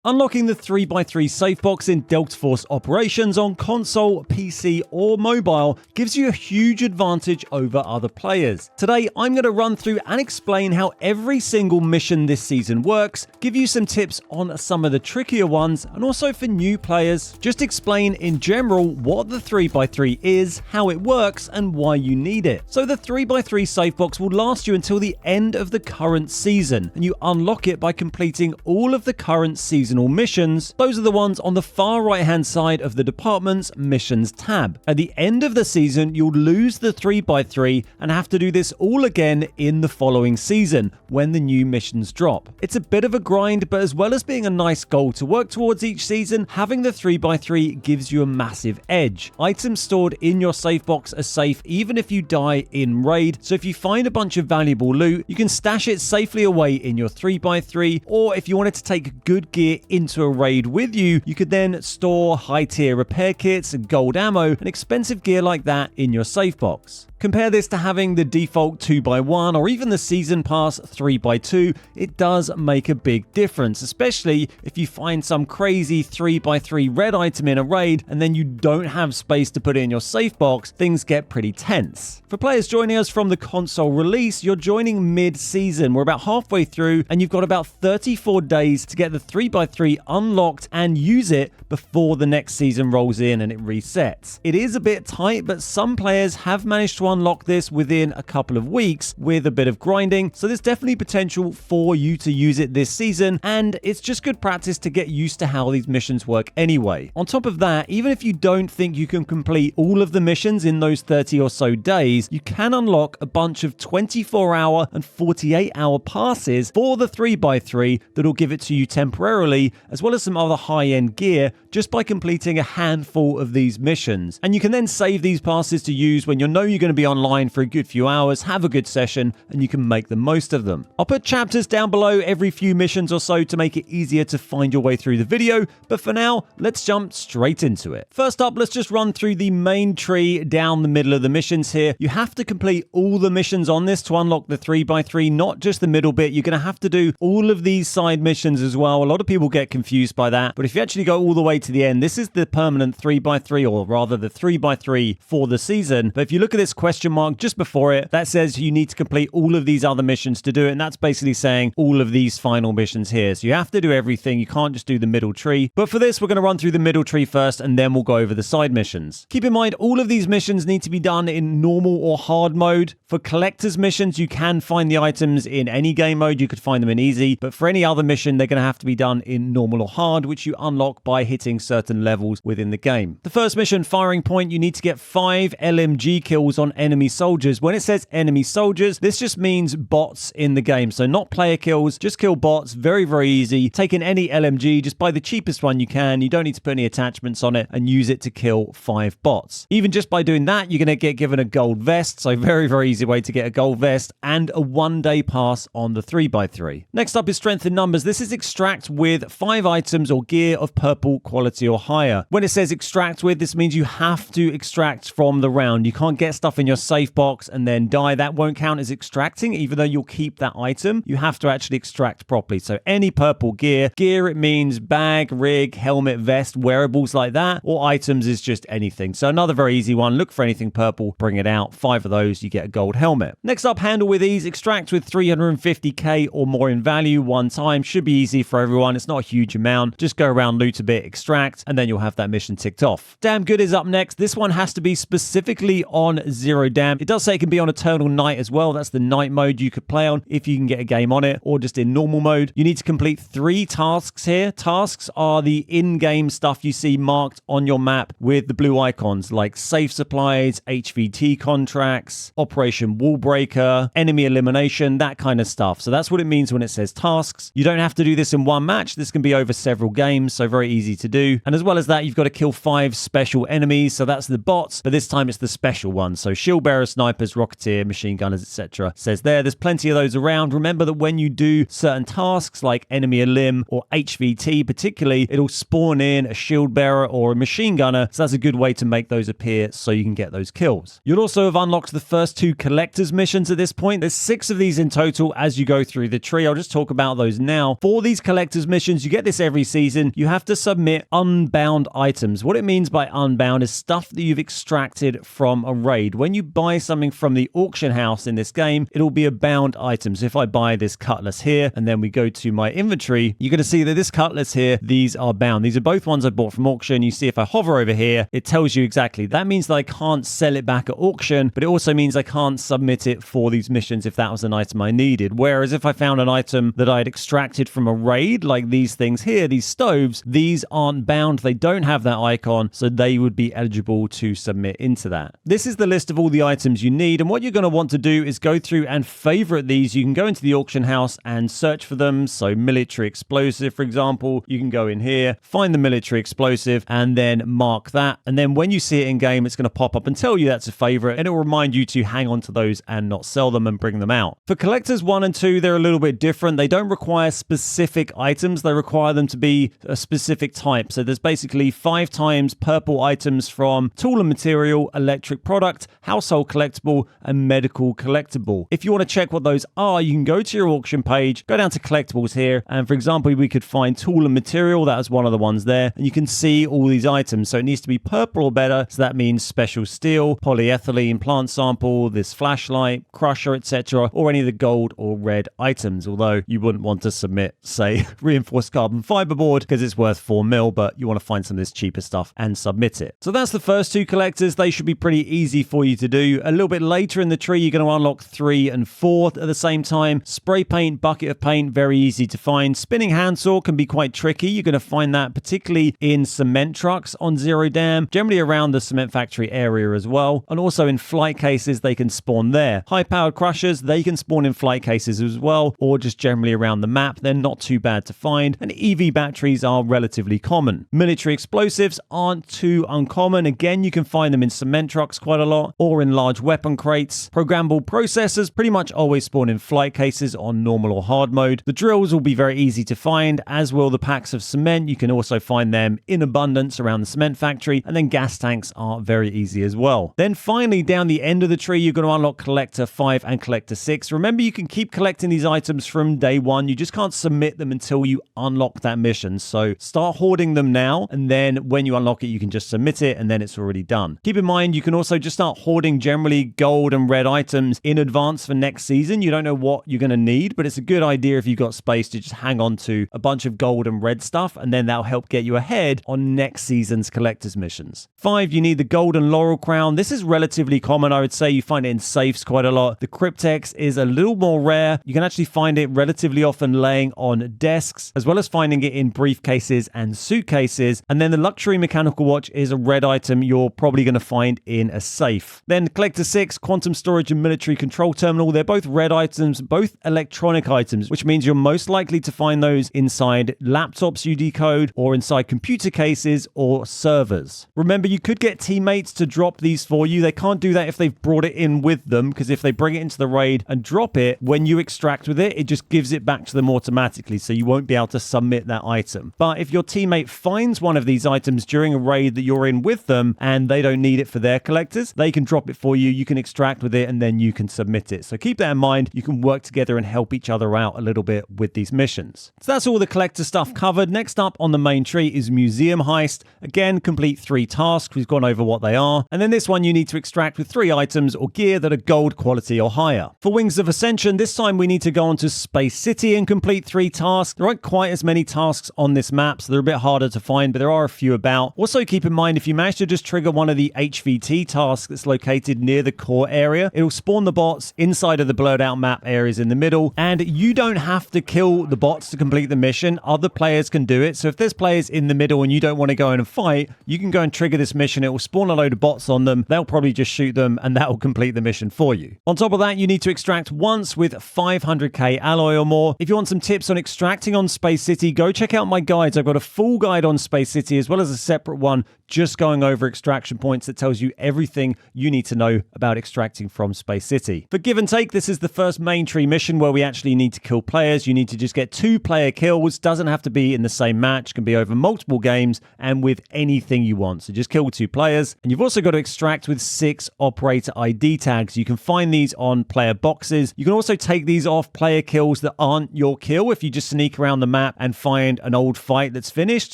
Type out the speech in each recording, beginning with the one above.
Unlocking the 3x3 SAFEBOX in Delta Force operations on console, PC, or mobile gives you a huge advantage over other players. Today, I'm going to run through and explain how every single mission this season works, give you some tips on some of the trickier ones, and also for new players, just explain in general what the 3x3 is, how it works, and why you need it. So the 3x3 SAFEBOX will last you until the end of the current season, and you unlock it by completing all of the current seasonal missions. Those are the ones on the far right hand side of the department's missions tab. At the end of the season, you'll lose the 3x3 and have to do this all again in the following season when the new missions drop. It's a bit of a grind, but as well as being a nice goal to work towards each season, having the 3x3 gives you a massive edge. Items stored in your SAFEBOX are safe even if you die in raid, so if you find a bunch of valuable loot, you can stash it safely away in your 3x3, or if you wanted to take good gear into a raid with you, you could then store high-tier repair kits, gold ammo, and expensive gear like that in your SAFEBOX. Compare this to having the default 2x1 or even the season pass 3x2, it does make a big difference, especially if you find some crazy 3x3 red item in a raid and then you don't have space to put it in your SAFEBOX, things get pretty tense. For players joining us from the console release, you're joining mid-season. We're about halfway through and you've got about 34 days to get the 3x3 unlocked and use it before the next season rolls in and it resets. It is a bit tight, but some players have managed to unlock this within a couple of weeks with a bit of grinding, so there's definitely potential for you to use it this season, and it's just good practice to get used to how these missions work anyway. On top of that, even if you don't think you can complete all of the missions in those 30 or so days, you can unlock a bunch of 24-hour and 48-hour passes for the 3x3 that'll give it to you temporarily, as well as some other high-end gear, just by completing a handful of these missions. And you can then save these passes to use when you know you're going to be online for a good few hours, have a good session, and you can make the most of them. I'll put chapters down below every few missions or so to make it easier to find your way through the video, but for now, let's jump straight into it. First up, let's just run through the main tree down the middle of the missions here. You have to complete all the missions on this to unlock the 3x3, not just the middle bit. You're going to have to do all of these side missions as well. A lot of people get confused by that, but if you actually go all the way to the end, this is the permanent 3x3, or rather the 3x3 for the season. But if you look at this question mark just before it, that says you need to complete all of these other missions to do it, and that's basically saying all of these final missions here. So you have to do everything. You can't just do the middle tree. But for this, we're going to run through the middle tree first, and then we'll go over the side missions. Keep in mind, all of these missions need to be done in normal or hard mode. For collector's missions, you can find the items in any game mode. You could find them in easy, but for any other mission, they're going to have to be done in normal or hard, which you unlock by hitting certain levels within the game. The first mission, Firing Point, you need to get 5 LMG kills on enemy soldiers. When it says enemy soldiers, this just means bots in the game. So not player kills, just kill bots. Very, very easy. Taking any LMG, just buy the cheapest one you can. You don't need to put any attachments on it and use it to kill 5 bots. Even just by doing that, you're going to get given a gold vest. So very, very easy way to get a gold vest and a 1-day pass on the 3x3. Next up is Strength in Numbers. This is extract with 5 items or gear of purple quality or higher. When it says extract with, this means you have to extract from the round. You can't get stuff in your SAFEBOX and then die. That won't count as extracting, even though you'll keep that item. You have to actually extract properly. So any purple gear, it means bag, rig, helmet, vest, wearables like that, or items is just anything. So another very easy one, look for anything purple, bring it out. 5 of those, you get a gold helmet. Next up, Handle with Ease. Extract with 350k or more in value one time. Should be easy for everyone. It's not a huge amount. Just go around, loot a bit, extract, and then you'll have that mission ticked off. Damn Good is up next. This one has to be specifically on Zero Dam. It does say it can be on Eternal Night as well. That's the night mode you could play on if you can get a game on it, or just in normal mode. You need to complete 3 tasks here. Tasks are the in-game stuff you see marked on your map with the blue icons, like safe supplies, HVT contracts, Operation Wallbreaker, enemy elimination, that kind of stuff. So that's what it means when it says tasks. You don't have to do this in one match. This can be over several games, so very easy to do. And as well as that, you've got to kill 5 special enemies. So that's the bots, but this time it's the special ones. So shield bearers, snipers, rocketeer, machine gunners, etc. Says there's plenty of those around. Remember that when you do certain tasks like enemy elim or HVT particularly, it'll spawn in a shield bearer or a machine gunner. So that's a good way to make those appear so you can get those kills. You'll also have unlocked the first 2 collector's missions at this point. There's 6 of these in total as you go through the tree. I'll just talk about those now. For these collector's missions, missions. You get this every season. You have to submit unbound items. What it means by unbound is stuff that you've extracted from a raid. When you buy something from the auction house in this game, it'll be a bound item. So if I buy this cutlass here, and then we go to my inventory, you're going to see that this cutlass here, these are bound. These are both ones I bought from auction. You see if I hover over here, it tells you exactly. That means that I can't sell it back at auction, but it also means I can't submit it for these missions if that was an item I needed. Whereas if I found an item that I'd extracted from a raid, like these things here, these stoves, these aren't bound. They don't have that icon, so they would be eligible to submit into that. This is the list of all the items you need, and what you're going to want to do is go through and favorite these. You can go into the auction house and search for them. So military explosive, for example, you can go in here, find the military explosive, and then mark that. And then when you see it in game, it's going to pop up and tell you that's a favorite, and it will remind you to hang on to those and not sell them and bring them out. For collectors 1 and 2, they're a little bit different. They don't require specific items. They require them to be a specific type. So there's basically 5 times purple items from tool and material, electric product, household collectible, and medical collectible. If you want to check what those are, you can go to your auction page, go down to collectibles here, and for example, we could find tool and material. That was one of the ones there, and you can see all these items. So it needs to be purple or better. So that means special steel, polyethylene, plant sample, this flashlight, crusher, etc., or any of the gold or red items. Although you wouldn't want to submit, say, reinforced carbon fiber board because it's worth 4 mil, but you want to find some of this cheaper stuff and submit it. So that's the first 2 collectors. They should be pretty easy for you to do. A little bit later in the tree, you're going to unlock 3 and 4 at the same time. Spray paint, bucket of paint, very easy to find. Spinning handsaw can be quite tricky. You're going to find that particularly in cement trucks on Zero Dam, generally around the cement factory area as well. And also in flight cases, they can spawn there. High-powered crushers, they can spawn in flight cases as well, or just generally around the map. They're not too bad to find. And EV batteries are relatively common. Military explosives aren't too uncommon. Again, you can find them in cement trucks quite a lot, or in large weapon crates. Programmable processors pretty much always spawn in flight cases on normal or hard mode. The drills will be very easy to find, as will the packs of cement. You can also find them in abundance around the cement factory, and then gas tanks are very easy as well. Then finally, down the end of the tree, you're going to unlock Collector 5 and Collector 6. Remember, you can keep collecting these items from day 1. You just can't submit them until you unlock that mission. So start hoarding them now, and then when you unlock it, you can just submit it, and then it's already done. Keep in mind, you can also just start hoarding generally gold and red items in advance for next season. You don't know what you're going to need, but it's a good idea if you've got space to just hang on to a bunch of gold and red stuff, and then that'll help get you ahead on next season's collector's missions. 5, you need the golden laurel crown. This is relatively common. I would say you find it in safes quite a lot. The cryptex is a little more rare. You can actually find it relatively often laying on desks, as well as finding it in briefcases and suitcases. And then the luxury mechanical watch is a red item you're probably going to find in a safe. Then Collector 6, quantum storage and military control terminal. They're both red items, both electronic items, which means you're most likely to find those inside laptops you decode, or inside computer cases or servers. Remember, you could get teammates to drop these for you. They can't do that if they've brought it in with them, because if they bring it into the raid and drop it, when you extract with it, it just gives it back to them automatically, so you won't be able to submit that item. But if your teammate finds one of these items during a raid that you're in with them and they don't need it for their collectors, they can drop it for you. You can extract with it, and then you can submit it. So keep that in mind. You can work together and help each other out a little bit with these missions. So that's all the collector stuff covered. Next up on the main tree is Museum Heist. Again, complete 3 tasks. We've gone over what they are. And then this one you need to extract with 3 items or gear that are gold quality or higher. For Wings of Ascension, this time we need to go on to Space City and complete 3 tasks. There aren't quite as many tasks on this map, so they're a bit harder to find, but there are a few about. Also, keep in mind, if you manage to just trigger one of the HVT tasks that's located near the core area, it'll spawn the bots inside of the blurred out map areas in the middle, and you don't have to kill the bots to complete the mission. Other players can do it. So if there's players in the middle and you don't want to go in and fight, you can go and trigger this mission. It will spawn a load of bots on them. They'll probably just shoot them, and that will complete the mission for you. On top of that, you need to extract once with 500k alloy or more. If you want some tips on extracting on Space City, go check out my guides. I've got a full guide on Space City, as well as a separate one just going over extraction points that tells you everything you need to know about extracting from Space City. For Give and Take, this is the first main tree mission where we actually need to kill players. You need to just get 2 player kills. Doesn't have to be in the same match, can be over multiple games and with anything you want. So just kill 2 players. And you've also got to extract with 6 operator ID tags. You can find these on player boxes. You can also take these off player kills that aren't your kill if you just sneak around the map map and find an old fight that's finished,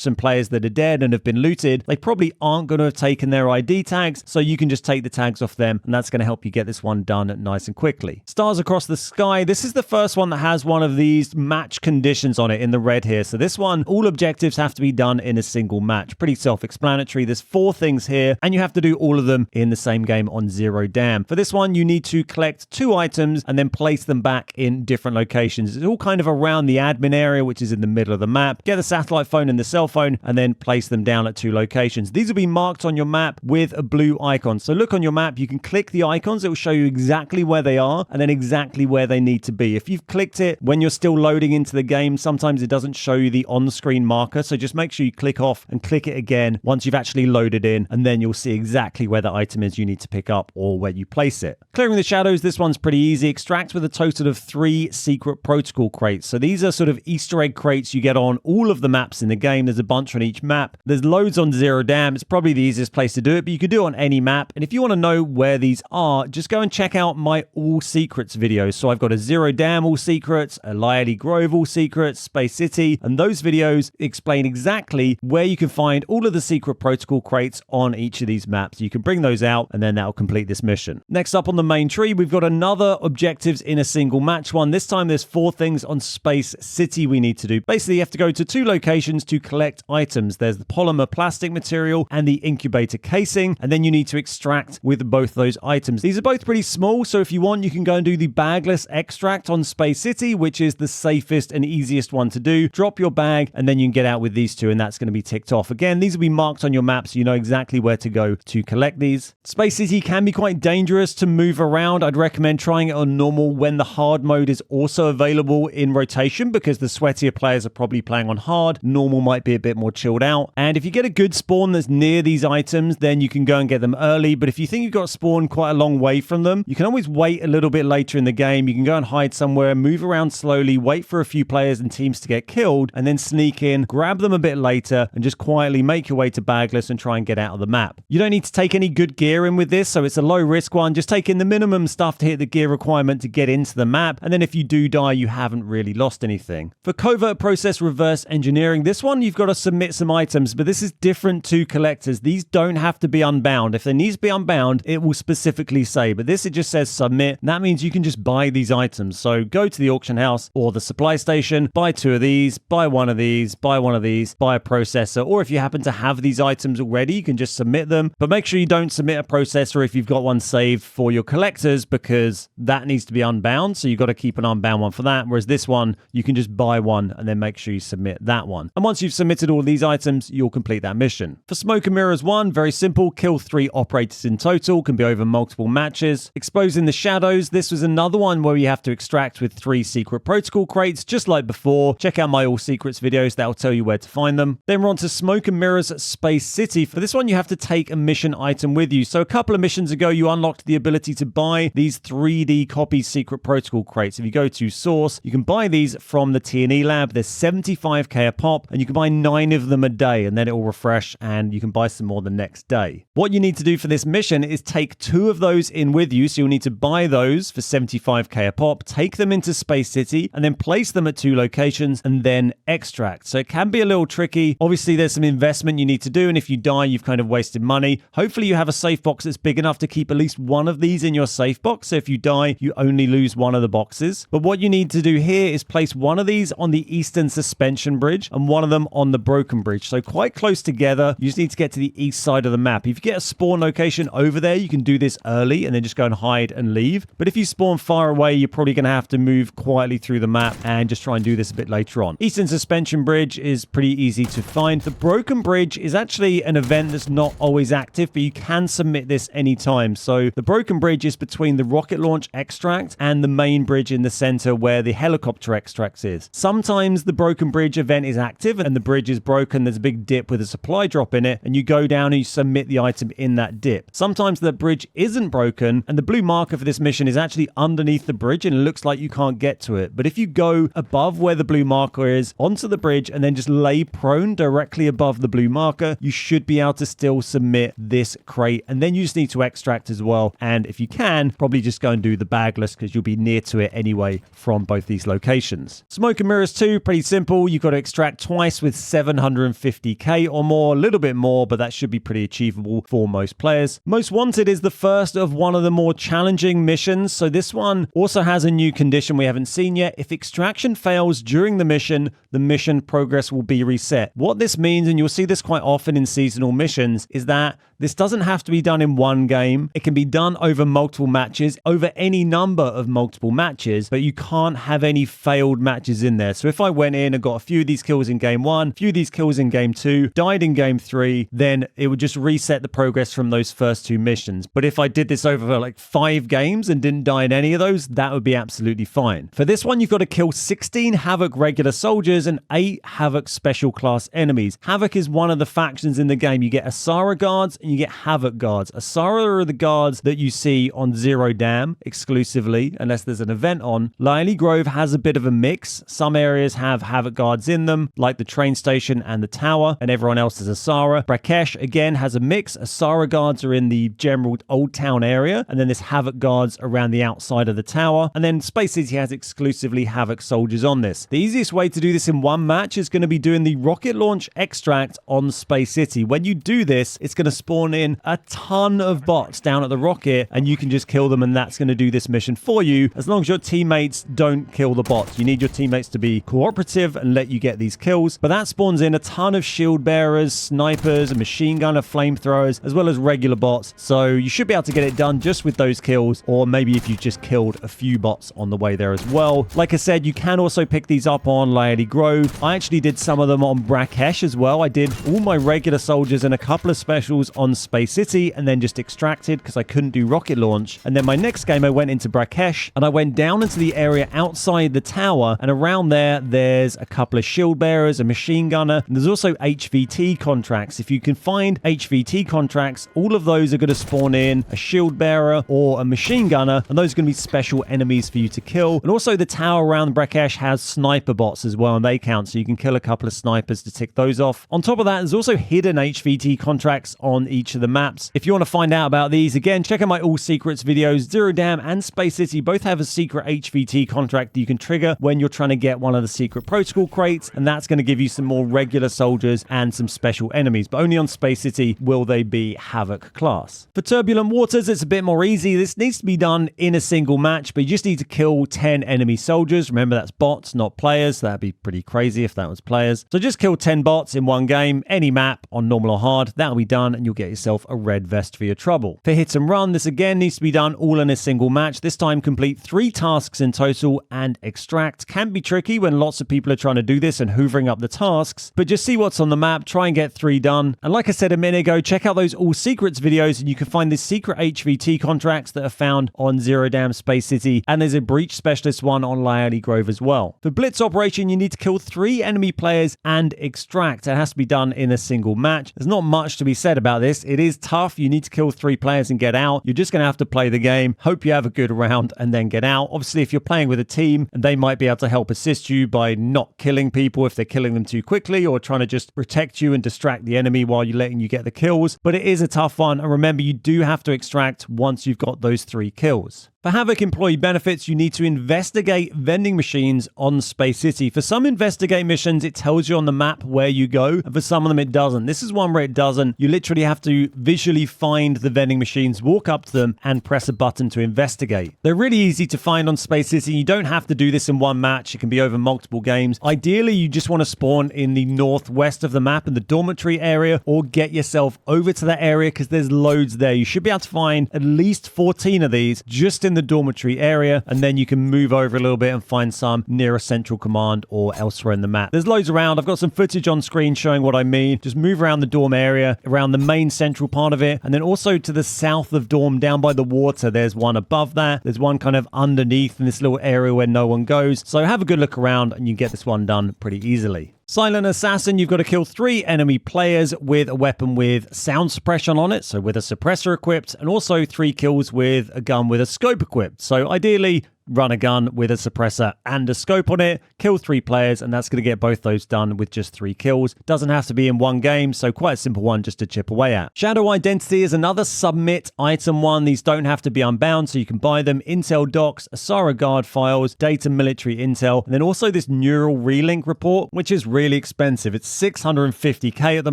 some players that are dead and have been looted, they probably aren't going to have taken their ID tags, so you can just take the tags off them, and that's going to help you get this one done nice and quickly. Stars across the sky. This is the first one that has one of these match conditions on it in the red here. So this one, all objectives have to be done in a single match. Pretty self-explanatory. There's 4 things here, and you have to do all of them in the same game on 0 dam. For this one, you need to collect 2 items and then place them back in different locations. It's all kind of around the admin area, which is in the middle of the map. Get the satellite phone and the cell phone, and then place them down at 2 locations. These will be marked on your map with a blue icon. So look on your map, you can click the icons. It will show you exactly where they are and then exactly where they need to be. If you've clicked it when you're still loading into the game, sometimes it doesn't show you the on-screen marker. So just make sure you click off and click it again once you've actually loaded in, and then you'll see exactly where the item is you need to pick up or where you place it. Clearing the shadows, this one's pretty easy. Extract with a total of 3 secret protocol crates. So these are sort of Easter egg crates you get on all of the maps in the game. There's a bunch on each map. There's loads on 0 dam. It's probably the easiest place to do it, but you could do it on any map. And if you want to know where these are, just go and check out my all secrets videos. So I've got a 0 dam all secrets, a Lyely Grove all secrets, Space City, and those videos explain exactly where you can find all of the secret protocol crates on each of these maps. You can bring those out, and then that'll complete this mission. Next up on the main tree, we've got another objectives in a single match one. This time there's 4 things on Space City we need to do. Basically, you have to go to 2 locations to collect items. There's the polymer plastic material and the incubator casing, and then you need to extract with both those items. These are both pretty small, so if you want, you can go and do the bagless extract on Space City, which is the safest and easiest one to do. Drop your bag, and then you can get out with these 2, and that's going to be ticked off. Again, these will be marked on your map, so you know exactly where to go to collect these. Space City can be quite dangerous to move around. I'd recommend trying it on normal when the hard mode is also available in rotation, because the sweatier players are probably playing on hard. Normal might be a bit more chilled out. And if you get a good spawn that's near these items, then you can go and get them early. But if you think you've got a spawn quite a long way from them, you can always wait a little bit later in the game. You can go and hide somewhere, move around slowly, wait for a few players and teams to get killed, and then sneak in, grab them a bit later, and just quietly make your way to bagless and try and get out of the map. You don't need to take any good gear in with this, so it's a low risk one. Just take in the minimum stuff to hit the gear requirement to get into the map, and then if you do die, you haven't really lost anything. For covert process reverse engineering, this one you've got to submit some items, but this is different to collectors. These don't have to be unbound. If they need to be unbound, it will specifically say, but this it just says submit. That means you can just buy these items. So go to the auction house or the supply station, buy 2 of these, buy 1 of these, buy 1 of these, buy a processor, or if you happen to have these items already, you can just submit them. But make sure you don't submit a processor if you've got one saved for your collectors, because that needs to be unbound. So you've got to keep an unbound one for that. Whereas this one, you can just buy one and then make sure you submit that one. And once you've submitted all these items, you'll complete that mission. For Smoke and Mirrors 1, very simple. Kill 3 operators in total. Can be over multiple matches. Exposing the shadows. This was another one where you have to extract with 3 secret protocol crates, just like before. Check out my all secrets videos. That'll tell you where to find them. Then we're on to Smoke and Mirrors Space City. For this one, you have to take a mission item with you. So a couple of missions ago, you unlocked the ability to buy these 3D copy secret protocol crates. If you go to source, you can buy these from the T&E lab. There's 75k a pop, and you can buy 9 of them a day, and then it will refresh and you can buy some more the next day. What you need to do for this mission is take 2 of those in with you. So you'll need to buy those for 75k a pop, take them into Space City, and then place them at 2 locations and then extract. So it can be a little tricky. Obviously, there's some investment you need to do, and if you die, you've kind of wasted money. Hopefully you have a safe box that's big enough to keep at least 1 of these in your safe box. So if you die, you only lose 1 of the boxes. But what you need to do here is place 1 of these on the eastern suspension bridge and 1 of them on the broken bridge. So quite close together. You just need to get to the east side of the map. If you get a spawn location over there, you can do this early and then just go and hide and leave. But if you spawn far away, you're probably going to have to move quietly through the map and just try and do this a bit later on. Eastern suspension bridge is pretty easy to find. The broken bridge is actually an event that's not always active, but you can submit this anytime. So the broken bridge is between the rocket launch extract and the main bridge in the center where the helicopter extract is. Sometimes the broken bridge event is active and the bridge is broken. There's a big dip with a supply drop in it, and you go down and you submit the item in that dip. Sometimes the bridge isn't broken, and the blue marker for this mission is actually underneath the bridge and it looks like you can't get to it. But if you go above where the blue marker is onto the bridge and then just lay prone directly above the blue marker, you should be able to still submit this crate. And then you just need to extract as well. And if you can, probably just go and do the bagless because you'll be near to it anyway from both these locations. Smoke and Mirrors 2, do, pretty simple. You've got to extract twice with 750k or more, a little bit more, but that should be pretty achievable for most players. Most Wanted is the first of one of the more challenging missions, so this one also has a new condition we haven't seen yet. If extraction fails during the mission progress will be reset. What this means, and you'll see this quite often in seasonal missions, is that this doesn't have to be done in one game. It can be done over multiple matches, over any number of multiple matches, but you can't have any failed matches in there. So if I went in and got a few of these kills in game 1, a few of these kills in game 2, died in game 3, then it would just reset the progress from those first 2 missions. But if I did this over like 5 games and didn't die in any of those, that would be absolutely fine. For this one, you've got to kill 16 Haavk regular soldiers and 8 Haavk special class enemies. Haavk is one of the factions in the game. You get Asara guards and you get Haavk guards. Asara are the guards that you see on Zero Dam exclusively, unless there's an event on. Lily Grove has a bit of a mix. Some areas have Haavk guards in them, like the train station and the tower, and everyone else is Asara. Brakesh, again, has a mix. Asara guards are in the general old town area, and then there's Haavk guards around the outside of the tower. And then Space City has exclusively Haavk soldiers on this. The easiest way to do this in one match is going to be doing the rocket launch extract on Space City. When you do this, it's going to spawn in a ton of bots down at the rocket, and you can just kill them, and that's going to do this mission for you, as long as your teammates don't kill the bots. You need your teammates to be cooperative and let you get these kills, but that spawns in a ton of shield bearers, snipers, a machine gunner, flamethrowers, as well as regular bots. So you should be able to get it done just with those kills, or maybe if you just killed a few bots on the way there as well. Like I said, you can also pick these up on Lily Grove. I actually did some of them on Brakesh as well. I did all my regular soldiers and a couple of specials on Space City, and then just extracted because I couldn't do rocket launch. And then my next game, I went into Brakesh and I went down into the area outside the tower, and around there's a couple of shield bearers, a machine gunner, and there's also HVT contracts. If you can find HVT contracts, all of those are going to spawn in a shield bearer or a machine gunner, and those are going to be special enemies for you to kill. And also the tower around Brakesh has sniper bots as well, and they count, so you can kill a couple of snipers to tick those off. On top of that, there's also hidden HVT contracts on each of the maps. If you want to find out about these, again, check out my All Secrets videos. Zero Dam and Space City both have a secret HVT contract that you can trigger when you're trying to get one of the secret protocol crates, and that's going to give you some more regular soldiers and some special enemies, but only on Space City will they be Haavk class. For Turbulent Waters, it's a bit more easy. This needs to be done in a single match, but you just need to kill 10 enemy soldiers. Remember, that's bots, not players. That'd be pretty crazy if that was players. So just kill 10 bots in one game, any map, on normal or hard. That'll be done, and you'll get yourself a red vest for your trouble. For Hit and Run, this again needs to be done all in a single match. This time complete 3 tasks in total and extract. Can be tricky when lots of people are trying to do this and hoovering up the tasks, but just see what's on the map, try and get 3 done. And like I said a minute ago, check out those All Secrets videos, and you can find the secret HVT contracts that are found on Zero Dam Space City, and there's a breach specialist one on Lily Grove as well. For Blitz Operation, you need to kill 3 enemy players and extract. It has to be done in a single match. There's not much to be said about this. It is tough. You need to kill 3 players and get out. You're just going to have to play the game, hope you have a good round, and then get out. Obviously, if you're playing with a team, and they might be able to help assist you by not killing people if they're killing them too quickly, or trying to just protect you and distract the enemy while you're letting you get the kills. But it is a tough one, and remember, you do have to extract once you've got those 3 kills. For Haavk employee benefits, you need to investigate vending machines on Space City. For some investigate missions, it tells you on the map where you go, and for some of them it doesn't. This is one where it doesn't. You literally have to visually find the vending machines, walk up to them, and press a button to investigate. They're really easy to find on Space City. You don't have to do this in one match. It can be over multiple games. Ideally, you just want to spawn in the northwest of the map in the dormitory area, or get yourself over to that area because there's loads there. You should be able to find at least 14 of these just in the dormitory area, and then you can move over a little bit and find some near a central command or elsewhere in the map. There's loads around. I've got some footage on screen showing what I mean. Just move around the dorm area, around the main central part of it, and then also to the south of dorm, down by the water. There's one above that. There's one kind of underneath in this little area where no one goes. So have a good look around, and you get this one done pretty easily. Silent Assassin, you've got to kill 3 enemy players with a weapon with sound suppression on it, so with a suppressor equipped, and also 3 kills with a gun with a scope equipped. So ideally, run a gun with a suppressor and a scope on it, kill 3 players, and that's going to get both those done with just 3 kills. Doesn't have to be in one game, so quite a simple one just to chip away at. Shadow Identity is another submit item one. These don't have to be unbound, so you can buy them. Intel docs, Asara Guard files, data military intel, and then also this neural relink report, which is really expensive. It's 650k at the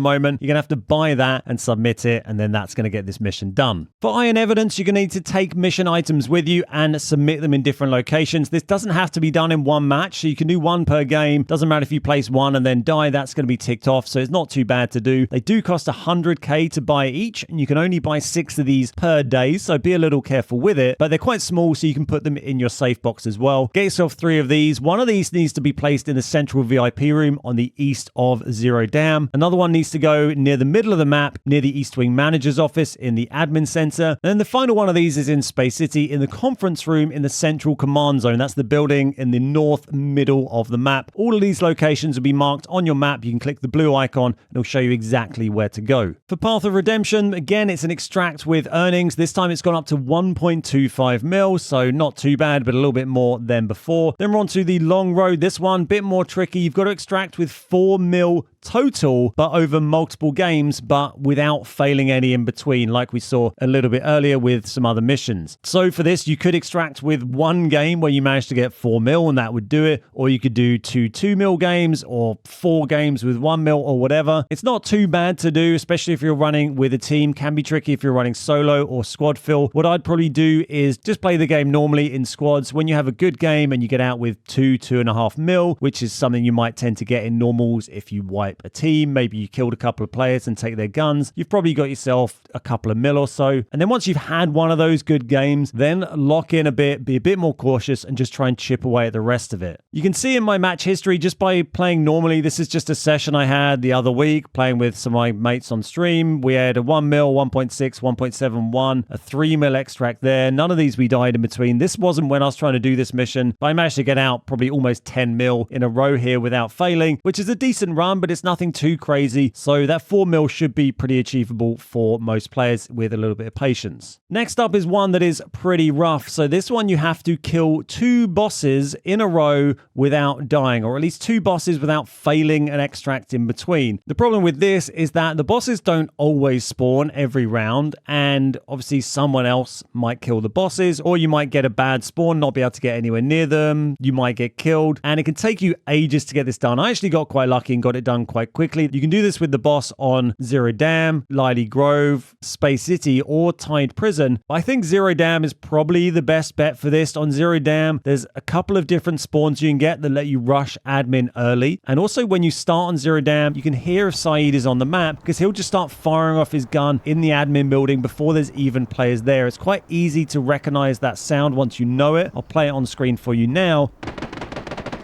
moment. You're going to have to buy that and submit it, and then that's going to get this mission done. For Iron Evidence, you're going to need to take mission items with you and submit them in different locations. This doesn't have to be done in one match, so you can do 1 per game. Doesn't matter if you place 1 and then die, that's going to be ticked off, so it's not too bad to do. They do cost 100k to buy each, and you can only buy 6 of these per day, so be a little careful with it, but they're quite small, so you can put them in your safe box as well. Get yourself 3 of these. One of these needs to be placed in the central VIP room on the east of Zero Dam. Another one needs to go near the middle of the map, near the East Wing Manager's office in the admin center. And then the final one of these is in Space City in the conference room in the central command zone. That's the building in the north middle of the map. All of these locations will be marked on your map. You can click the blue icon and it'll show you exactly where to go. For Path of Redemption, again, it's an extract with earnings. This time it's gone up to 1.25 mil, so not too bad, but a little bit more than before. Then we're on to the Long Road. This one, bit more tricky. You've got to extract with 4 mil total, but over multiple games, but without failing any in between, like we saw a little bit earlier with some other missions. So for this, you could extract with 1 game where you managed to get 4 mil, and that would do it, or you could do 2 mil games, or 4 games with 1 mil, or whatever. It's not too bad to do, especially if you're running with a team. Can be tricky if you're running solo or squad fill. What I'd probably do is just play the game normally in squads. When you have a good game and you get out with 2.5 mil, which is something you might tend to get in normals if you wipe a team, maybe you killed a couple of players and take their guns, you've probably got yourself a couple of mil or so. And then once you've had one of those good games, then lock in a bit, be a bit more cautious, and just try and chip away at the rest of it. You can see in my match history, just by playing normally, this is just a session I had the other week, playing with some of my mates on stream. We had a 1 mil, 1.6, 1.71, a 3 mil extract there. None of these we died in between. This wasn't when I was trying to do this mission, but I managed to get out probably almost 10 mil in a row here without failing, which is a decent run, but it's nothing too crazy. So that 4 mil should be pretty achievable for most players with a little bit of patience. Next up is one that is pretty rough. So this one, you have to kill 2 bosses in a row without dying, or at least 2 bosses without failing an extract in between. The problem with this is that the bosses don't always spawn every round, and obviously someone else might kill the bosses, or you might get a bad spawn, not be able to get anywhere near them. You might get killed, and it can take you ages to get this done. I actually got quite lucky and got it done quite quickly. You can do this with the boss on Zero Dam, Lily Grove, Space City, or Tide Prison. I think Zero Dam is probably the best bet for this. On Zero Dam, there's a couple of different spawns you can get that let you rush admin early. And also when you start on Zero Dam, you can hear if Saeed is on the map, because he'll just start firing off his gun in the admin building before there's even players there. It's quite easy to recognize that sound once you know it. I'll play it on screen for you now.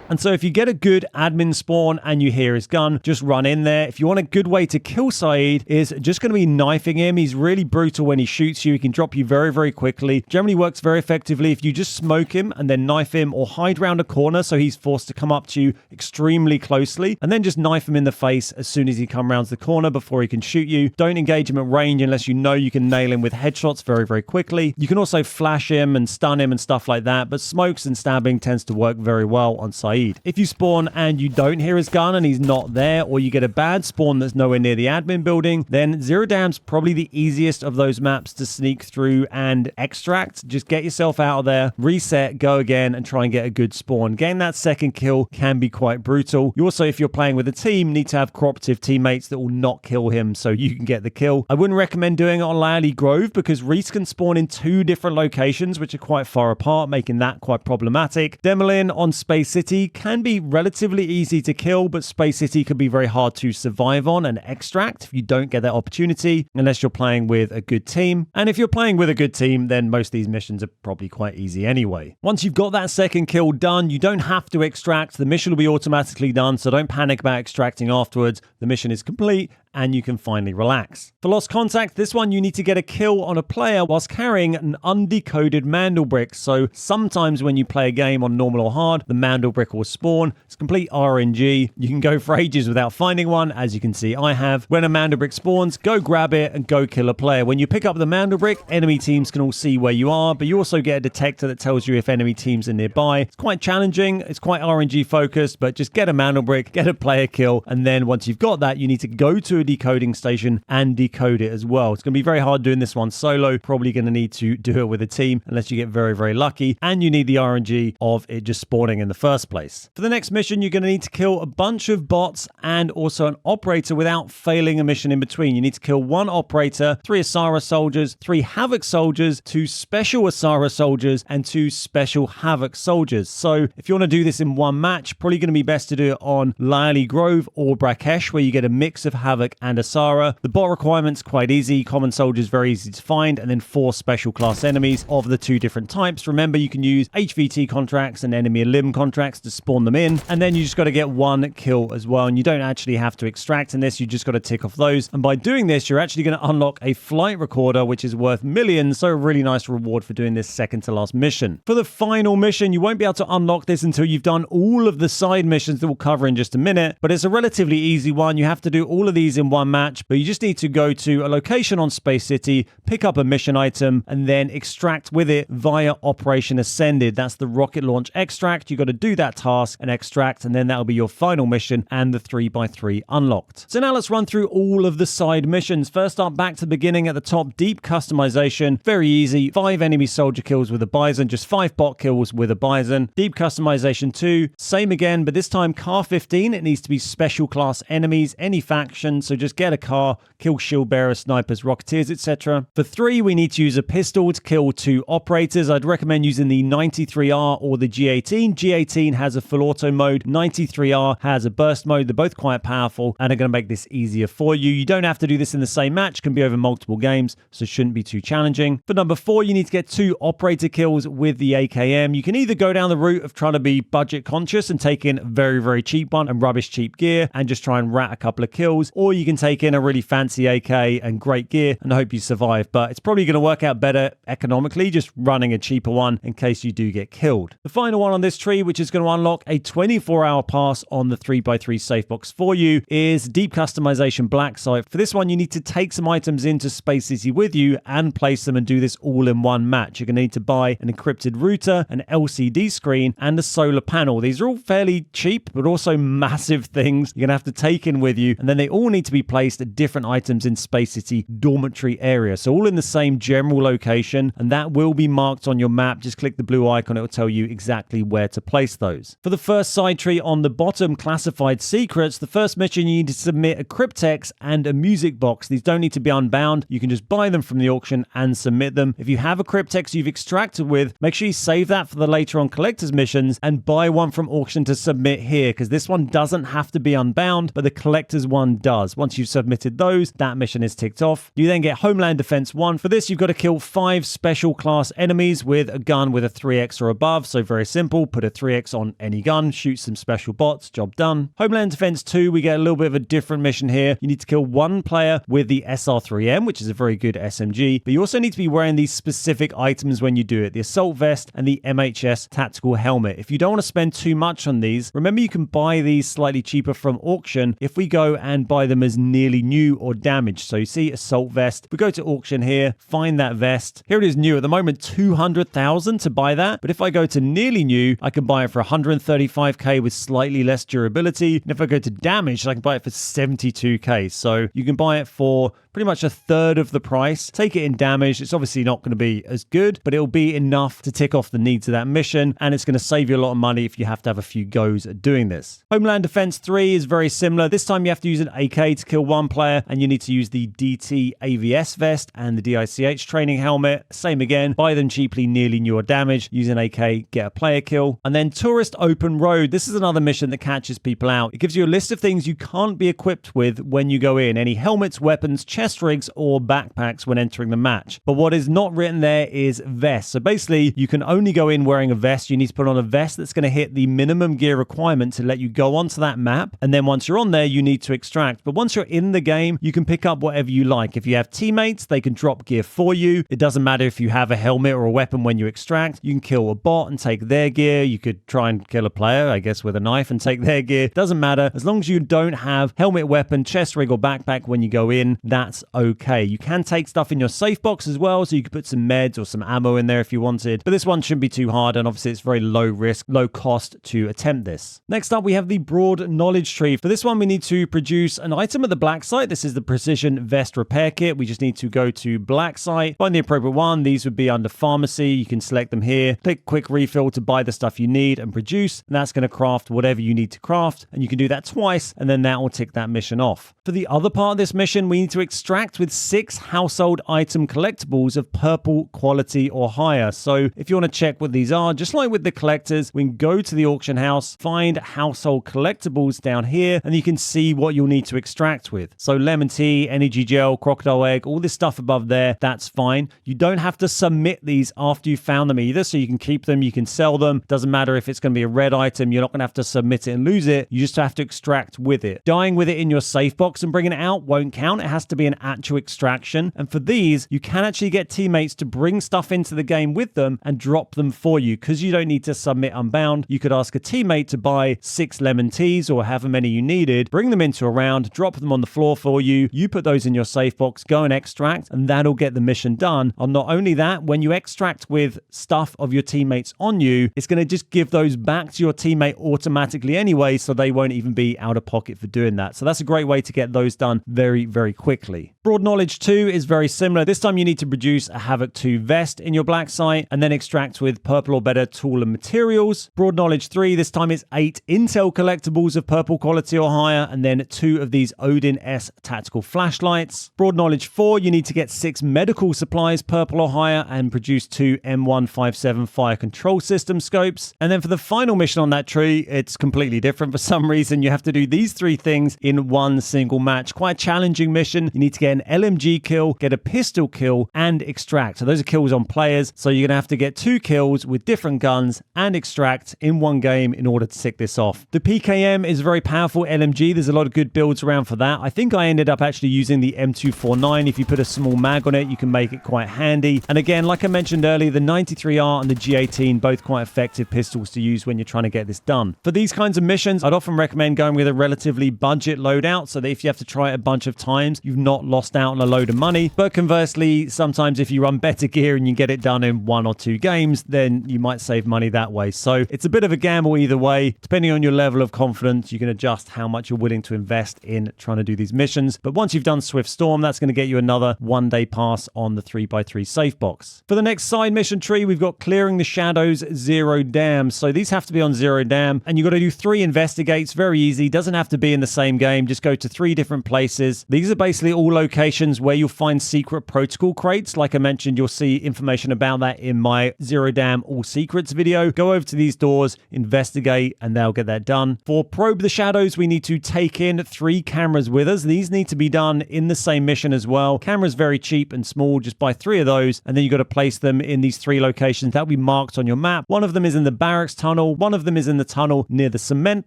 And so if you get a good admin spawn and you hear his gun, just run in there. If you want a good way to kill Saeed, is just going to be knifing him. He's really brutal when he shoots you. He can drop you very, very quickly. Generally works very effectively if you just smoke him and then knife him, or hide around a corner so he's forced to come up to you extremely closely, and then just knife him in the face as soon as he comes around the corner before he can shoot you. Don't engage him at range unless you know you can nail him with headshots very, very quickly. You can also flash him and stun him and stuff like that, but smokes and stabbing tends to work very well on Saeed. If you spawn and you don't hear his gun and he's not there, or you get a bad spawn that's nowhere near the admin building, then Zero Dam's probably the easiest of those maps to sneak through and extract. Just get yourself out of there, reset, go again, and try and get a good spawn. Getting that second kill can be quite brutal. You also, if you're playing with a team, need to have cooperative teammates that will not kill him so you can get the kill. I wouldn't recommend doing it on Lally Grove, because Reese can spawn in 2 different locations which are quite far apart, making that quite problematic. Demolin on Space City can be relatively easy to kill, but Space City can be very hard to survive on and extract if you don't get that opportunity, unless you're playing with a good team. And if you're playing with a good team, then most of these missions are probably quite easy anyway. Once you've got that second kill done, you don't have to extract. The mission will be automatically done, so don't panic about extracting afterwards. The mission is complete and you can finally relax. For Lost Contact, this one you need to get a kill on a player whilst carrying an undecoded Mandel brick. So sometimes when you play a game on normal or hard, the Mandel brick will will spawn. It's complete RNG. You can go for ages without finding one, as you can see I have. When a Manda brick spawns, go grab it and go kill a player. When you pick up the Manda brick, enemy teams can all see where you are, but you also get a detector that tells you if enemy teams are nearby. It's quite challenging. It's quite RNG focused, but just get a Manda brick, get a player kill, and then once you've got that, you need to go to a decoding station and decode it as well. It's going to be very hard doing this one solo. Probably going to need to do it with a team unless you get very, very lucky, and you need the RNG of it just spawning in the first place. For the next mission, you're going to need to kill a bunch of bots and also an operator without failing a mission in between. You need to kill one operator, 3 Asara soldiers, 3 Haavk soldiers, 2 special Asara soldiers, and 2 special Haavk soldiers. So if you want to do this in one match, probably going to be best to do it on Lyali Grove or Brakesh, where you get a mix of Haavk and Asara. The bot requirement's quite easy. Common soldiers very easy to find, and then 4 special class enemies of the 2 different types. Remember, you can use HVT contracts and enemy limb contracts to spawn them in, and then you just got to get 1 kill as well, and you don't actually have to extract in this. You just got to tick off those, and by doing this, you're actually going to unlock a flight recorder, which is worth millions, so a really nice reward for doing this second to last mission. For the final mission, you won't be able to unlock this until you've done all of the side missions that we'll cover in just a minute, but it's a relatively easy one. You have to do all of these in one match, but you just need to go to a location on Space City, pick up a mission item, and then extract with it via Operation Ascended. That's the rocket launch extract. You got to do that task and extract, and then that'll be your final mission and the 3x3 unlocked. So now let's run through all of the side missions. First up, back to the beginning at the top, deep customization. Very easy. 5 enemy soldier kills with a bison, just 5 bot kills with a bison. Deep customization 2, same again, but this time car 15. It needs to be special class enemies, any faction, so just get a car, kill shield bearers, snipers, rocketeers, etc. For 3, we need to use a pistol to kill 2 operators. I'd recommend using the 93R or the G18. G18 has a full auto mode, 93R has a burst mode. They're both quite powerful and are going to make this easier for you. You don't have to do this in the same match, can be over multiple games, so it shouldn't be too challenging. For number 4, you need to get 2 operator kills with the AKM. You can either go down the route of trying to be budget conscious and take in a very, very cheap one and rubbish cheap gear and just try and rat a couple of kills, or you can take in a really fancy AK and great gear and hope you survive, but it's probably going to work out better economically just running a cheaper one in case you do get killed. The final one on this tree, which is going to unlock a 24-hour pass on the 3x3 SAFEBOX for you, is Deep Customization Black. So for this one, you need to take some items into Space City with you and place them and do this all in one match. You're going to need to buy an encrypted router, an LCD screen, and a solar panel. These are all fairly cheap, but also massive things you're going to have to take in with you, and then they all need to be placed at different items in Space City dormitory area. So all in the same general location, and that will be marked on your map. Just click the blue icon, it will tell you exactly where to place those. For the first side tree on the bottom, classified secrets, the first mission you need to submit a cryptex and a music box. These don't need to be unbound. You can just buy them from the auction and submit them. If you have a cryptex you've extracted with, make sure you save that for the later on collector's missions and buy one from auction to submit here, because this one doesn't have to be unbound, but the collector's one does. Once you've submitted those, that mission is ticked off. You then get Homeland Defense 1. For this, you've got to kill 5 special class enemies with a gun with a 3x or above. So very simple. Put a 3x on any gun, shoot some special bots, job done. Homeland Defense 2, we get a little bit of a different mission here. You need to kill 1 player with the SR3M, which is a very good SMG, but you also need to be wearing these specific items when you do it. The assault vest and the MHS tactical helmet. If you don't want to spend too much on these, remember you can buy these slightly cheaper from auction if we go and buy them as nearly new or damaged. So you see assault vest. We go to auction here, find that vest. Here it is new. At the moment, 200,000 to buy that. But if I go to nearly new, I can buy it for 135k with slightly less durability. And if I go to damaged, I can buy it for 72k. So you can buy it for pretty much a third of the price. Take it in damage. It's obviously not going to be as good, but it'll be enough to tick off the needs of that mission, and it's going to save you a lot of money if you have to have a few goes at doing this. Homeland Defense 3 is very similar. This time you have to use an AK to kill 1 player, and you need to use the DT AVS vest and the DICH training helmet. Same again, buy them cheaply, nearly new or damaged. Use an AK, get a player kill. And then Tourist Open Road. This is another mission that catches people out. It gives you a list of things you can't be equipped with when you go in. Any helmets, weapons, chest rigs or backpacks when entering the match. But what is not written there is vests. So basically, you can only go in wearing a vest. You need to put on a vest that's going to hit the minimum gear requirement to let you go onto that map. And then once you're on there, you need to extract. But once you're in the game, you can pick up whatever you like. If you have teammates, they can drop gear for you. It doesn't matter if you have a helmet or a weapon when you extract. You can kill a bot and take their gear. You could try and kill a player, I guess, with a knife and take their gear. Doesn't matter. As long as you don't have helmet, weapon, chest rig, or backpack when you go in, that's okay. You can take stuff in your safe box as well, so you could put some meds or some ammo in there if you wanted. But this one shouldn't be too hard, and obviously it's very low risk, low cost to attempt this. Next up, we have the broad knowledge tree. For this one, we need to produce an item at the black site. This is the precision vest repair kit. We just need to go to black site, find the appropriate one. These would be under pharmacy. You can select them here. Click quick refill to buy the stuff you need and produce, and that's going to craft whatever you need to craft, and you can do that twice, and then that will tick that mission off. For the other part of this mission, we need to extract with 6 household item collectibles of purple quality or higher. So if you want to check what these are, just like with the collectors, we can go to the auction house, find household collectibles down here, and you can see what you'll need to extract with. So lemon tea, energy gel, crocodile egg, all this stuff above there, that's fine. You don't have to submit these after you found them either, so you can keep them, you can sell them. Doesn't matter if it's going to be a red item, you're not going to have to submit it and lose it. You just have to extract with it. Dying with it in your safe box and bringing it out won't count. It has to be an actual extraction. And for these, you can actually get teammates to bring stuff into the game with them and drop them for you, because you don't need to submit unbound. You could ask a teammate to buy 6 lemon teas or however many you needed, bring them into a round, drop them on the floor for you. You put those in your safe box, go and extract, and that'll get the mission done. And not only that, when you extract with stuff of your teammates on you, it's going to just give those back to your teammate automatically anyway, so they won't even be out of pocket for doing that. So that's a great way to get those done very, very quickly. Broad knowledge 2 is very similar. This time you need to produce a Haavk 2 vest in your black site and then extract with purple or better tool and materials. Broad knowledge 3, this time is 8 intel collectibles of purple quality or higher, and then 2 of these Odin S tactical flashlights. Broad knowledge 4, you need to get 6 medical supplies purple or higher and produce 2 M157 fire control system scopes. And then for the final mission on that tree, it's completely different. For some reason, you have to do these 3 things in one single match. Quite a challenging mission. You need to get an LMG kill, get a pistol kill, and extract. So those are kills on players. So you're going to have to get 2 kills with different guns and extract in one game in order to tick this off. The PKM is a very powerful LMG. There's a lot of good builds around for that. I think I ended up actually using the M249. If you put a small mag on it, you can make it quite handy. And again, like I mentioned earlier, the 93R and the G18, both quite effective pistols to use when you're trying to get this done. For these kinds of missions, I'd often recommend going with a relatively budget loadout, so that if you have to try it a bunch of times, you've not lost out on a load of money. But conversely, sometimes if you run better gear and you get it done in 1 or 2 games, then you might save money that way. So it's a bit of a gamble either way. Depending on your level of confidence, you can adjust how much you're willing to invest in trying to do these missions. But once you've done Swift Storm, that's going to get you another 1-day pass on the 3x3 safe box. For the next side mission tree, we've got Clearing the Shadows, 0 Dams. So these have to be on 0 Dam, and you've got to do 3 investigates. Very easy. Doesn't have to be in the same game. Just go to 3 different places. These are basically all locations where you'll find secret protocol crates. Like I mentioned, you'll see information about that in my 0 Dam All Secrets video. Go over to these doors, investigate, and they'll get that done. For Probe the Shadows, we need to take in 3 cameras with us. These need to be done in the same mission as well. Cameras very cheap and small. Just buy 3 of those, and then you've got to place them in these 3 locations that will be marked on your map. One of them is in the barracks tunnel, one of them is in the tunnel near the cement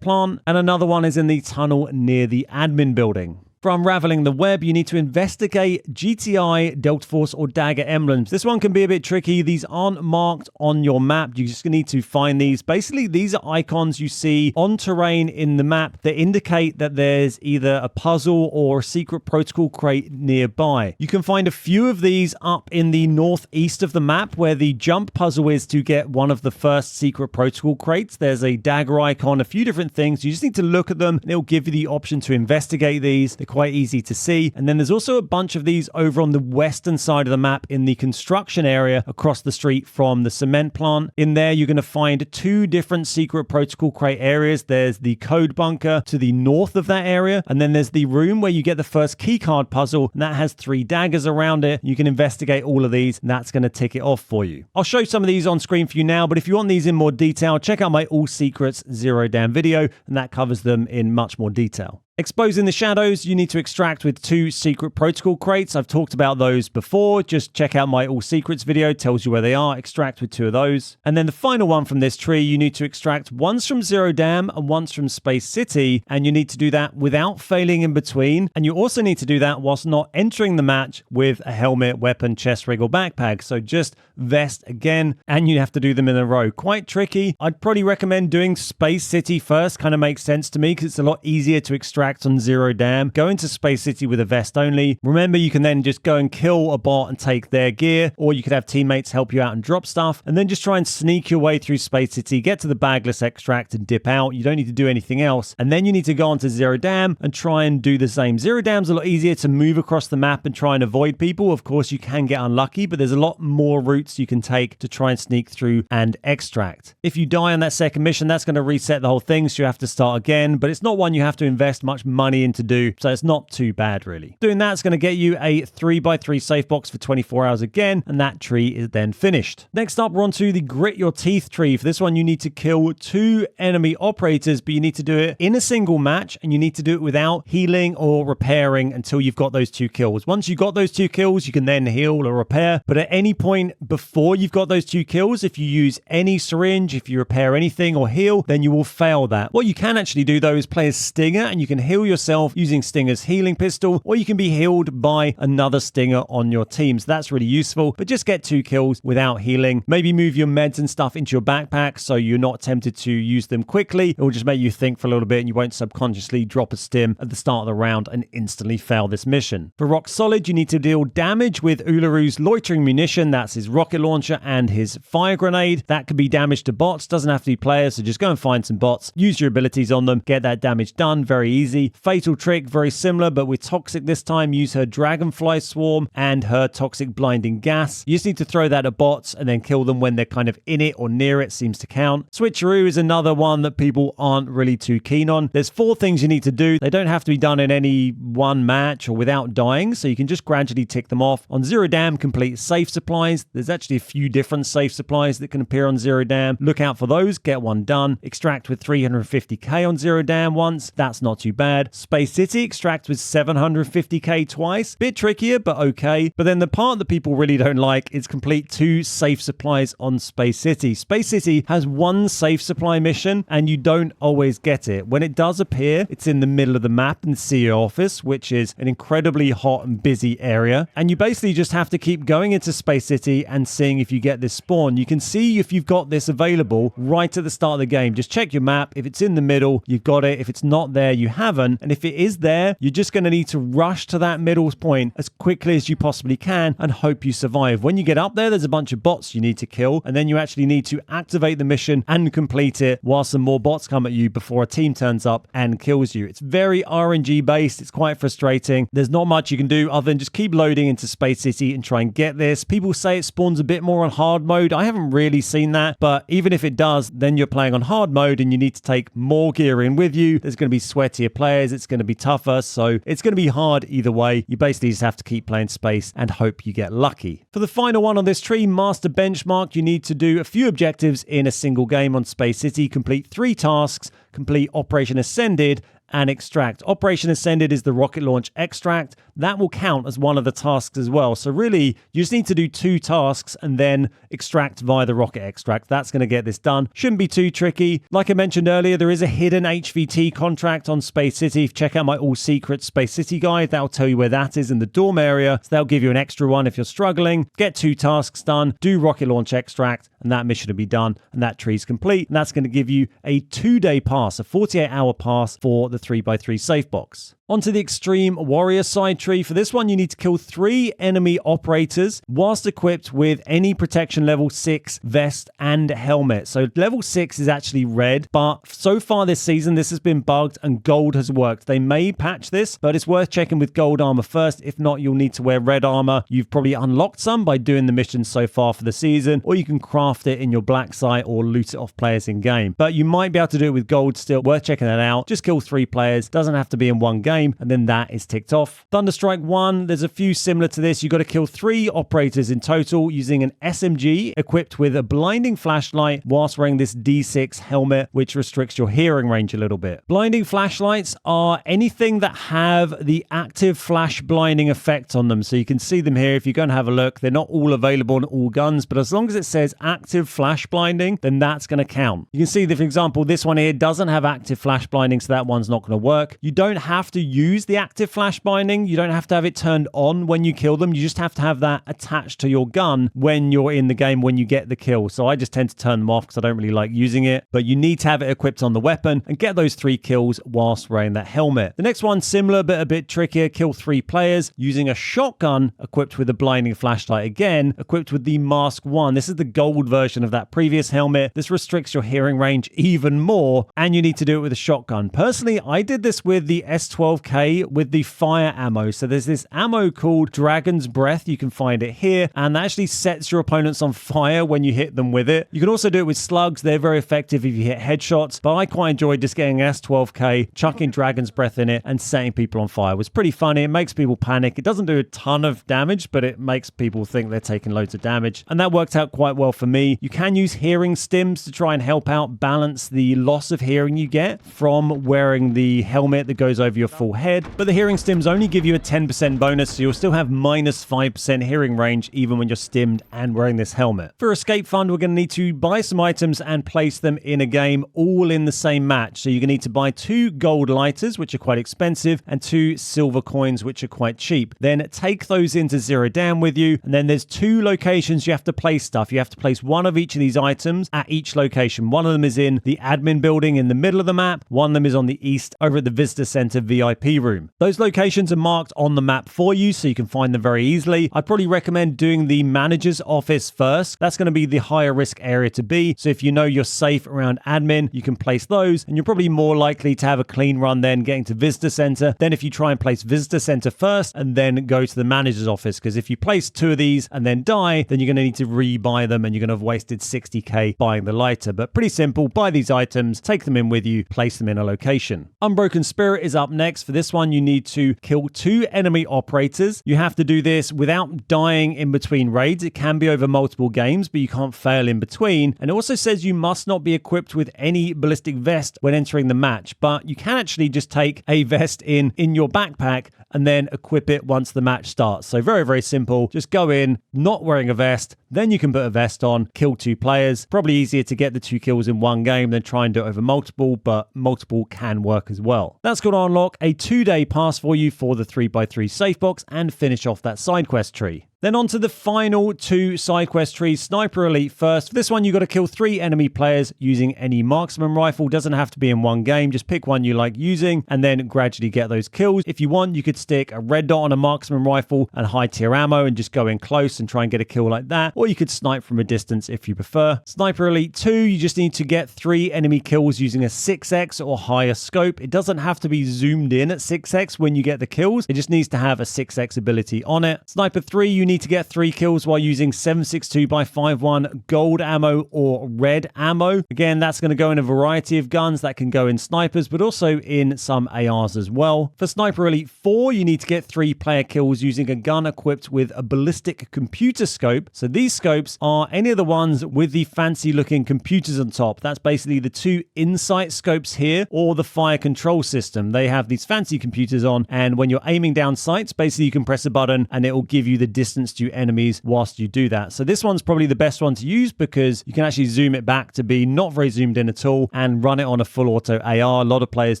plant, and another one is in the tunnel near the admin building. For Unraveling the Web, you need to investigate GTI, Delta Force, or Dagger emblems. This one can be a bit tricky. These aren't marked on your map. You just need to find these. Basically, these are icons you see on terrain in the map that indicate that there's either a puzzle or a secret protocol crate nearby. You can find a few of these up in the northeast of the map, where the jump puzzle is to get one of the first secret protocol crates. There's a dagger icon, a few different things. You just need to look at them, and it'll give you the option to investigate these. They're quite easy to see. And then there's also a bunch of these over on the western side of the map in the construction area across the street from the cement plant. In there, you're going to find 2 different secret protocol crate areas. There's the code bunker to the north of that area, and then there's the room where you get the first keycard puzzle, and that has 3 daggers around it. You can investigate all of these, and that's going to tick it off for you. I'll show some of these on screen for you now, but if you want these in more detail, check out my All Secrets 0 Dam video, and that covers them in much more detail. Exposing the shadows, you need to extract with 2 secret protocol crates. I've talked about those before. Just check out my all secrets video, tells you where they are. Extract with 2 of those. And then the final one from this tree, you need to extract once from Zero Dam and once from Space City, and you need to do that without failing in between. And you also need to do that whilst not entering the match with a helmet, weapon, chest rig, or backpack. So just vest again, and you have to do them in a row. Quite tricky. I'd probably recommend doing Space City first. Kind of makes sense to me because it's a lot easier to extract on Zero Dam. Go into Space City with a vest only. Remember, you can then just go and kill a bot and take their gear, or you could have teammates help you out and drop stuff, and then just try and sneak your way through Space City, get to the bagless extract and dip out. You don't need to do anything else. And then you need to go onto Zero Dam and try and do the same. Zero Dam's a lot easier to move across the map and try and avoid people. Of course, you can get unlucky, but there's a lot more routes you can take to try and sneak through and extract. If you die on that second mission, that's going to reset the whole thing, so you have to start again, but it's not one you have to invest much money in to do, so it's not too bad really. Doing that's going to get you a 3x3 safe box for 24 hours again, and that tree is then finished. Next up, we're on to the grit your teeth tree. For this one, you need to kill 2 enemy operators, but you need to do it in a single match, and you need to do it without healing or repairing until you've got those 2 kills. Once you've got those 2 kills, you can then heal or repair, but at any point before you've got those 2 kills, if you use any syringe, if you repair anything or heal, then you will fail that. What you can actually do though is play a stinger, and you can heal yourself using Stinger's healing pistol, or you can be healed by another Stinger on your team. So that's really useful, but just get 2 kills without healing. Maybe move your meds and stuff into your backpack so you're not tempted to use them quickly. It will just make you think for a little bit, and you won't subconsciously drop a stim at the start of the round and instantly fail this mission. For Rock Solid, you need to deal damage with Ularu's loitering munition. That's his rocket launcher and his fire grenade. That could be damage to bots, doesn't have to be players, so just go and find some bots, use your abilities on them, get that damage done. Very easy. Fatal Trick, very similar, but with Toxic this time. Use her Dragonfly Swarm and her Toxic Blinding Gas. You just need to throw that at bots and then kill them when they're kind of in it or near it. Seems to count. Switcheroo is another one that people aren't really too keen on. There's 4 things you need to do. They don't have to be done in any one match or without dying, so you can just gradually tick them off. On Zero Dam, complete safe supplies. There's actually a few different safe supplies that can appear on Zero Dam. Look out for those. Get one done. Extract with 350k on Zero Dam once. That's not too bad. Space City, extract with 750k twice. Bit trickier, but okay. But then the part that people really don't like is complete 2 safe supplies on Space City. Space City has 1 safe supply mission, and you don't always get it. When it does appear, it's in the middle of the map in the CEO office, which is an incredibly hot and busy area. And you basically just have to keep going into Space City and seeing if you get this spawn. You can see if you've got this available right at the start of the game. Just check your map. If it's in the middle, you've got it. If it's not there, you haven't. And if it is there, you're just going to need to rush to that middle point as quickly as you possibly can and hope you survive. When you get up there, there's a bunch of bots you need to kill, and then you actually need to activate the mission and complete it while some more bots come at you before a team turns up and kills you. It's very RNG based. It's quite frustrating. There's not much you can do other than just keep loading into Space City and try and get this. People say it spawns a bit more on hard mode. I haven't really seen that, but even if it does, then you're playing on hard mode and you need to take more gear in with you. There's going to be sweatier players. It's going to be tougher, so it's going to be hard either way. You basically just have to keep playing Space and hope you get lucky. For the final one on this tree, Master Benchmark, you need to do a few objectives in a single game on Space City, complete 3 tasks, complete Operation Ascended, and extract. Operation Ascended is the rocket launch extract. That will count as one of the tasks as well. So really, you just need to do 2 tasks and then extract via the rocket extract. That's going to get this done. Shouldn't be too tricky. Like I mentioned earlier, there is a hidden HVT contract on Space City. Check out my all secret Space City guide. That'll tell you where that is in the dorm area. So that'll give you an extra one if you're struggling. Get 2 tasks done, do rocket launch extract, and that mission will be done, and that tree's complete. And that's going to give you a 2-day pass, a 48-hour pass for the 3x3 safe box. Onto the Extreme Warrior side tree. For this one, you need to kill 3 enemy operators whilst equipped with any protection level 6 vest and helmet. So level 6 is actually red, but so far this season, this has been bugged and gold has worked. They may patch this, but it's worth checking with gold armor first. If not, you'll need to wear red armor. You've probably unlocked some by doing the missions so far for the season, or you can craft it in your black site or loot it off players in game. But you might be able to do it with gold still. Worth checking that out. Just kill 3 players. Doesn't have to be in one game. game, and then that is ticked off. Thunderstrike 1, there's a few similar to this. You've got to kill 3 operators in total using an SMG equipped with a blinding flashlight whilst wearing this D6 helmet, which restricts your hearing range a little bit. Blinding flashlights are anything that have the active flash blinding effect on them. So you can see them here if you go and have a look. They're not all available on all guns, but as long as it says active flash blinding, then that's going to count. You can see that, for example, this one here doesn't have active flash blinding, so that one's not going to work. You don't have to use the active flash blinding. You don't have to have it turned on when you kill them. You just have to have that attached to your gun when you're in the game, when you get the kill. So I just tend to turn them off because I don't really like using it, but you need to have it equipped on the weapon and get those 3 kills whilst wearing that helmet. The next one, similar but a bit trickier. Kill 3 players using a shotgun equipped with a blinding flashlight, again equipped with the Mask 1. This is the gold version of that previous helmet. This restricts your hearing range even more, and you need to do it with a shotgun. Personally, I did this with the S12K with the fire ammo. So there's this ammo called Dragon's Breath. You can find it here, and that actually sets your opponents on fire when you hit them with it. You can also do it with slugs. They're very effective if you hit headshots, but I quite enjoyed just getting an S12K, chucking Dragon's Breath in it, and setting people on fire. It was pretty funny. It makes people panic. It doesn't do a ton of damage, but it makes people think they're taking loads of damage, and that worked out quite well for me. You can use hearing stims to try and help out balance the loss of hearing you get from wearing the helmet that goes over your full head, but the hearing stims only give you a 10% bonus, so you'll still have minus 5% hearing range even when you're stimmed and wearing this helmet. For Escape Fund, we're going to need to buy some items and place them in a game all in the same match. So you're going to need to buy 2 gold lighters, which are quite expensive, and 2 silver coins, which are quite cheap. Then take those into Zero Down with you, and then there's 2 locations you have to place stuff. You have to place one of each of these items at each location. One of them is in the admin building in the middle of the map. One of them is on the east over at the Visitor Center VIP room. Those locations are marked on the map for you, so you can find them very easily. I'd probably recommend doing the manager's office first. That's going to be the higher risk area to be. So if you know you're safe around admin, you can place those, and you're probably more likely to have a clean run then getting to Visitor Center than if you try and place Visitor Center first and then go to the manager's office. Because if you place 2 of these and then die, then you're going to need to rebuy them, and you're going to have wasted 60k buying the lighter. But pretty simple. Buy these items, take them in with you, place them in a location. Unbroken Spirit is up next. For this one, you need to kill 2 enemy operators. You have to do this without dying in between raids. It can be over multiple games, but you can't fail in between. And it also says you must not be equipped with any ballistic vest when entering the match, but you can actually just take a vest in your backpack and then equip it once the match starts. So very, very simple. Just go in, not wearing a vest, then you can put a vest on, kill 2 players. Probably easier to get the 2 kills in one game than try and do it over multiple, but multiple can work as well. That's going to unlock a 2-day pass for you for the 3x3 SAFEBOX and finish off that side quest tree. Then on to the final 2 side quest trees. Sniper Elite first. For this one, you got to kill 3 enemy players using any marksman rifle. Doesn't have to be in one game. Just pick one you like using and then gradually get those kills. If you want, you could stick a red dot on a marksman rifle and high tier ammo and just go in close and try and get a kill like that. Or you could snipe from a distance if you prefer. Sniper Elite 2, you just need to get 3 enemy kills using a 6x or higher scope. It doesn't have to be zoomed in at 6x when you get the kills. It just needs to have a 6x ability on it. Sniper 3, you need to get 3 kills while using 7.62x5.1 gold ammo or red ammo. Again, that's going to go in a variety of guns. That can go in snipers, but also in some ARs as well. For Sniper Elite 4, you need to get 3 player kills using a gun equipped with a ballistic computer scope. So these scopes are any of the ones with the fancy looking computers on top. That's basically the 2 Insight scopes here or the fire control system. They have these fancy computers on, and when you're aiming down sights, basically you can press a button and it will give you the distance to enemies whilst you do that. So this one's probably the best one to use because you can actually zoom it back to be not very zoomed in at all and run it on a full auto AR. A lot of players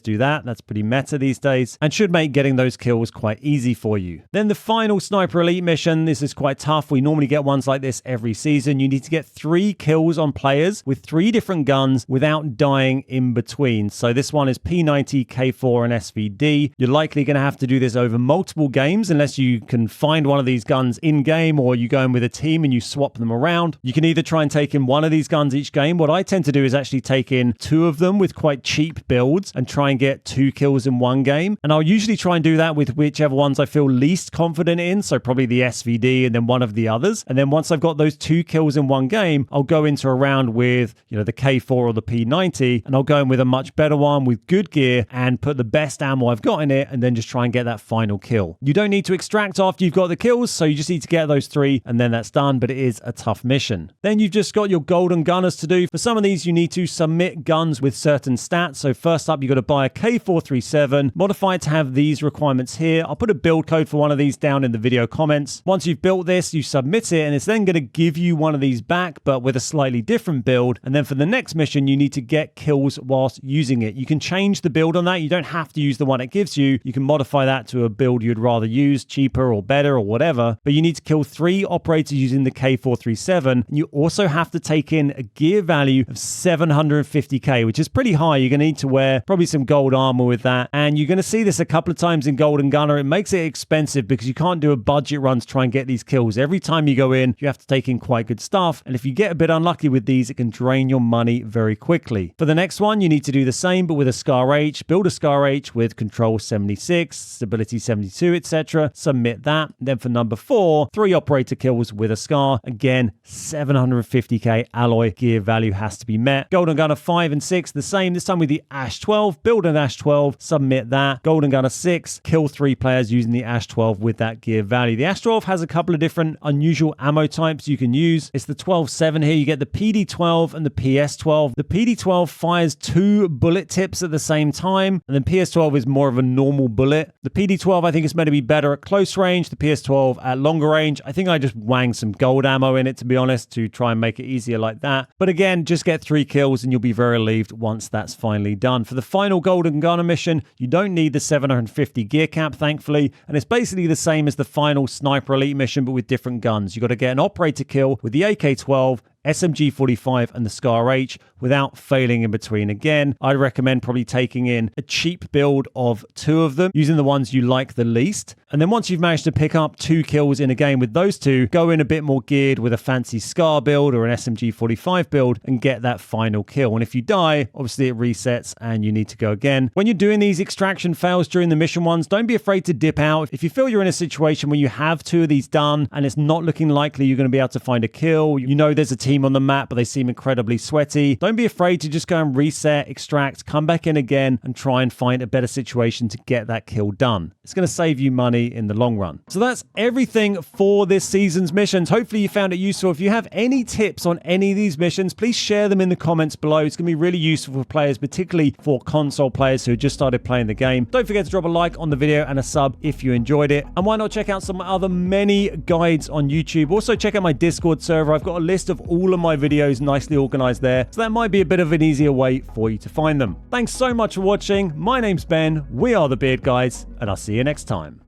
do that. That's pretty meta these days and should make getting those kills quite easy for you. Then the final Sniper Elite mission. This is quite tough. We normally get ones like this every season. You need to get 3 kills on players with 3 different guns without dying in between. So this one is P90, K4 and SVD. You're likely going to have to do this over multiple games unless you can find one of these guns in-game or you go in with a team and you swap them around. You can either try and take in one of these guns each game. What I tend to do is actually take in two of them with quite cheap builds and try and get 2 kills in one game. And I'll usually try and do that with whichever ones I feel least confident in. So probably the SVD and then one of the others. And then once I've got those 2 kills in one game, I'll go into a round with, the K4 or the P90, and I'll go in with a much better one with good gear and put the best ammo I've got in it and then just try and get that final kill. You don't need to extract after you've got the kills, so you just need to get those 3 and then that's done, but it is a tough mission. Then you've just got your golden gunners to do. For some of these, you need to submit guns with certain stats. So first up, you've got to buy a K437, modify it to have these requirements here. I'll put a build code for one of these down in the video comments. Once you've built this, you submit it and it's then going to give you one of these back, but with a slightly different build. And then for the next mission, you need to get kills whilst using it. You can change the build on that. You don't have to use the one it gives you. You can modify that to a build you'd rather use, cheaper or better or whatever. But you need to kill 3 operators using the K437. And you also have to take in a gear value of 750k, which is pretty high. You're going to need to wear probably some gold armor with that. And you're going to see this a couple of times in Golden Gunner. It makes it expensive because you can't do a budget run to try and get these kills. Every time you go in, you have to take in quite good stuff. And if you get a bit unlucky with these, it can drain your money very quickly. For the next one, you need to do the same, but with a Scar H. Build a Scar H with control 76, stability 72, etc. Submit that. Then for number 4, 3 operator kills with a Scar. Again, 750k alloy gear value has to be met. Golden Gunner 5 and 6, the same, this time with the Ash 12. Build an Ash 12, submit that. Golden Gunner 6, kill 3 players using the Ash 12 with that gear value. The Ash 12 has a couple of different unusual ammo types you can use. It's the 12-7 here. You get the PD12 and the PS12. The PD12 fires 2 bullet tips at the same time, and then PS12 is more of a normal bullet. The PD12 I think is meant to be better at close range. The PS12 at longer range. I think I just wanged some gold ammo in it, to be honest, to try and make it easier like that. But again, just get 3 kills and you'll be very relieved once that's finally done. For the final Golden Gunner mission, you don't need the 750 gear cap, thankfully, and it's basically the same as the final Sniper Elite mission, but with different guns. You've got to get an operator kill with the AK-12, SMG-45 and the Scar H without failing in between. Again, I'd recommend probably taking in a cheap build of 2 of them, using the ones you like the least. And then once you've managed to pick up 2 kills in a game with those 2, go in a bit more geared with a fancy Scar build or an SMG-45 build and get that final kill. And if you die, obviously it resets and you need to go again. When you're doing these extraction fails during the mission ones, don't be afraid to dip out. If you feel you're in a situation where you have 2 of these done and it's not looking likely you're going to be able to find a kill, you know there's a team on the map, but they seem incredibly sweaty. Don't be afraid to just go and reset, extract, come back in again, and try and find a better situation to get that kill done. It's going to save you money in the long run. So that's everything for this season's missions. Hopefully you found it useful. If you have any tips on any of these missions, please share them in the comments below. It's going to be really useful for players, particularly for console players who just started playing the game. Don't forget to drop a like on the video and a sub if you enjoyed it. And why not check out some other many guides on YouTube. Also check out my Discord server. I've got a list of all of my videos nicely organized there, so that might be a bit of an easier way for you to find them. Thanks so much for watching. My name's Ben, we are the Beard Guys, and I'll see you next time.